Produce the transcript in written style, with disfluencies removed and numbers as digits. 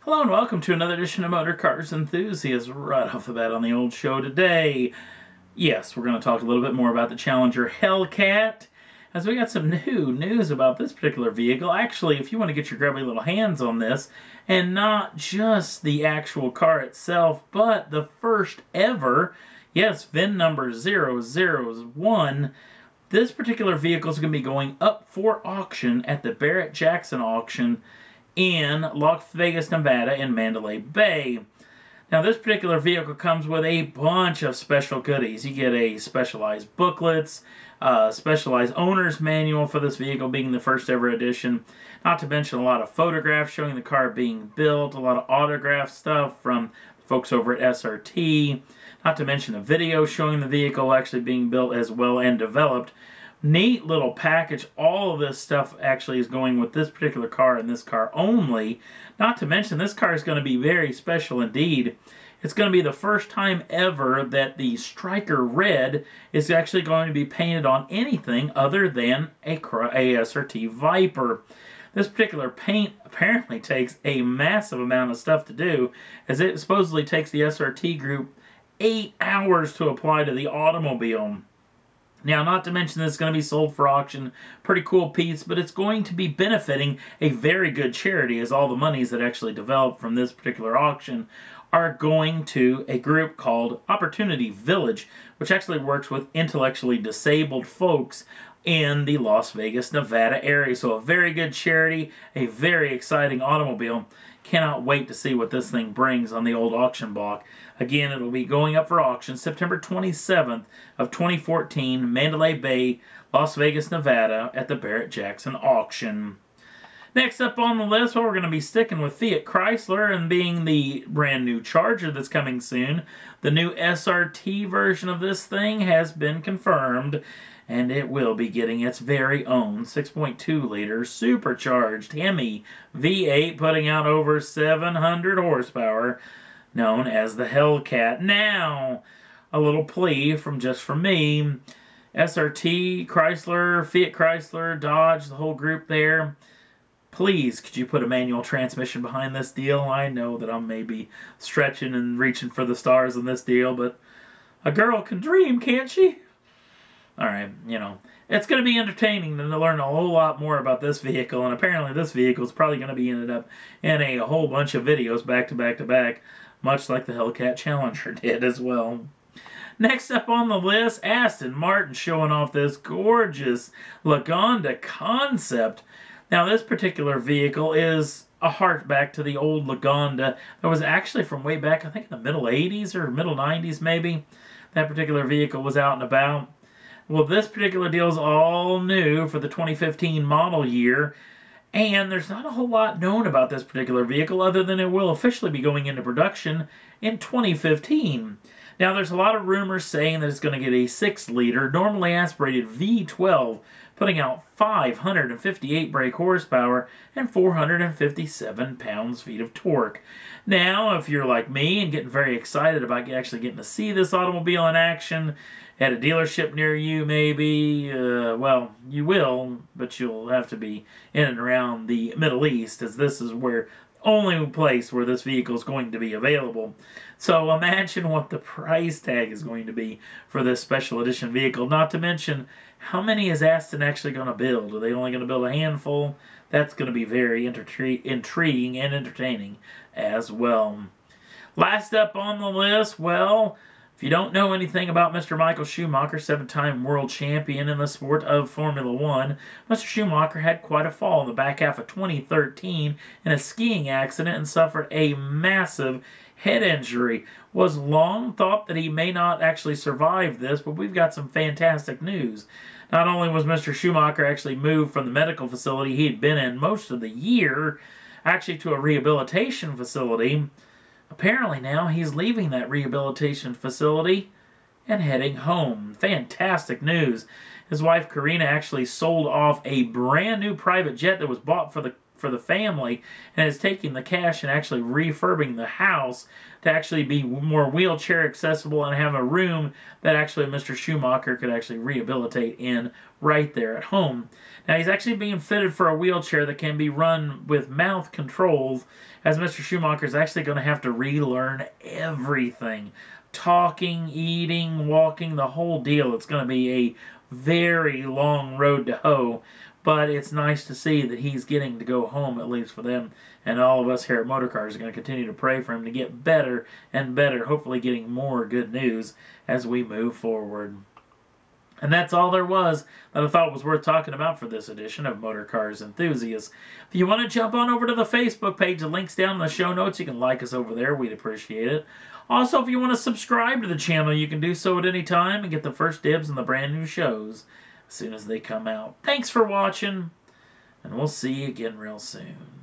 Hello and welcome to another edition of Motor Cars Enthusiasts. Right off the bat on the old show today. Yes, we're going to talk a little bit more about the Challenger Hellcat, as we got some new news about this particular vehicle. Actually, if you want to get your grubby little hands on this, and not just the actual car itself, but the first ever, yes, VIN number 001, this particular vehicle is going to be going up for auction at the Barrett-Jackson auction in Las Vegas, Nevada in Mandalay Bay. Now this particular vehicle comes with a bunch of special goodies. You get a specialized booklets, specialized owner's manual for this vehicle being the first ever edition, not to mention a lot of photographs showing the car being built, a lot of autograph stuff from folks over at SRT, not to mention a video showing the vehicle actually being built as well and developed. Neat little package. All of this stuff actually is going with this particular car and this car only. Not to mention this car is going to be very special indeed. It's going to be the first time ever that the Striker Red is actually going to be painted on anything other than a SRT Viper. This particular paint apparently takes a massive amount of stuff to do, as it supposedly takes the SRT group 8 hours to apply to the automobile. Now, not to mention this is going to be sold for auction. Pretty cool piece, but it's going to be benefiting a very good charity, as all the monies that actually develop from this particular auction are going to a group called Opportunity Village, which actually works with intellectually disabled folks in the Las Vegas, Nevada area. So a very good charity, a very exciting automobile. Cannot wait to see what this thing brings on the old auction block. Again, it'll be going up for auction September 27th of 2014, Mandalay Bay, Las Vegas, Nevada, at the Barrett-Jackson auction. Next up on the list, well, we're going to be sticking with Fiat Chrysler and being the brand new Charger that's coming soon. The new SRT version of this thing has been confirmed, and it will be getting its very own 6.2-liter supercharged Hemi V8, putting out over 700 horsepower, known as the Hellcat. Now, a little plea from me, SRT, Chrysler, Fiat Chrysler, Dodge, the whole group there, please, could you put a manual transmission behind this deal? I know that I'm maybe stretching and reaching for the stars in this deal, but a girl can dream, can't she? Alright, it's going to be entertaining to learn a whole lot more about this vehicle, and apparently this vehicle is probably going to be ended up in a whole bunch of videos back to back to back, much like the Hellcat Challenger did as well. Next up on the list, Aston Martin showing off this gorgeous Lagonda concept. Now this particular vehicle is a hark back to the old Lagonda that was actually from way back, I think in the middle 80s or middle 90s maybe. That particular vehicle was out and about. Well, this particular deal is all new for the 2015 model year, and there's not a whole lot known about this particular vehicle other than it will officially be going into production in 2015. Now, there's a lot of rumors saying that it's going to get a 6-liter, normally aspirated V12, putting out 558 brake horsepower and 457 pounds-feet of torque. Now, if you're like me and getting very excited about actually getting to see this automobile in action at a dealership near you, maybe, well, you will, but you'll have to be in and around the Middle East, as this is where only place where this vehicle is going to be available. So imagine what the price tag is going to be for this special edition vehicle. Not to mention, how many is Aston actually going to build? Are they only going to build a handful? That's going to be very intriguing and entertaining as well. Last up on the list, well, if you don't know anything about Mr. Michael Schumacher, 7-time world champion in the sport of Formula One, Mr. Schumacher had quite a fall in the back half of 2013 in a skiing accident and suffered a massive head injury. Was long thought that he may not actually survive this, but we've got some fantastic news. Not only was Mr. Schumacher actually moved from the medical facility he had been in most of the year, actually to a rehabilitation facility, apparently now he's leaving that rehabilitation facility and heading home. Fantastic news. His wife Karina actually sold off a brand new private jet that was bought for for the family and is taking the cash and actually refurbing the house to actually be more wheelchair accessible and have a room that actually Mr. Schumacher could actually rehabilitate in right there at home. Now he's actually being fitted for a wheelchair that can be run with mouth controls, as Mr. Schumacher is actually going to have to relearn everything. Talking, eating, walking, the whole deal. It's going to be a very long road to hoe, but it's nice to see that he's getting to go home, at least for them. And all of us here at Motorcars are going to continue to pray for him to get better and better, hopefully getting more good news as we move forward. And that's all there was that I thought was worth talking about for this edition of Motorcars Enthusiasts. If you want to jump on over to the Facebook page, the link's down in the show notes. You can like us over there. We'd appreciate it. Also, if you want to subscribe to the channel, you can do so at any time and get the first dibs on the brand new shows as soon as they come out. Thanks for watching, and we'll see you again real soon.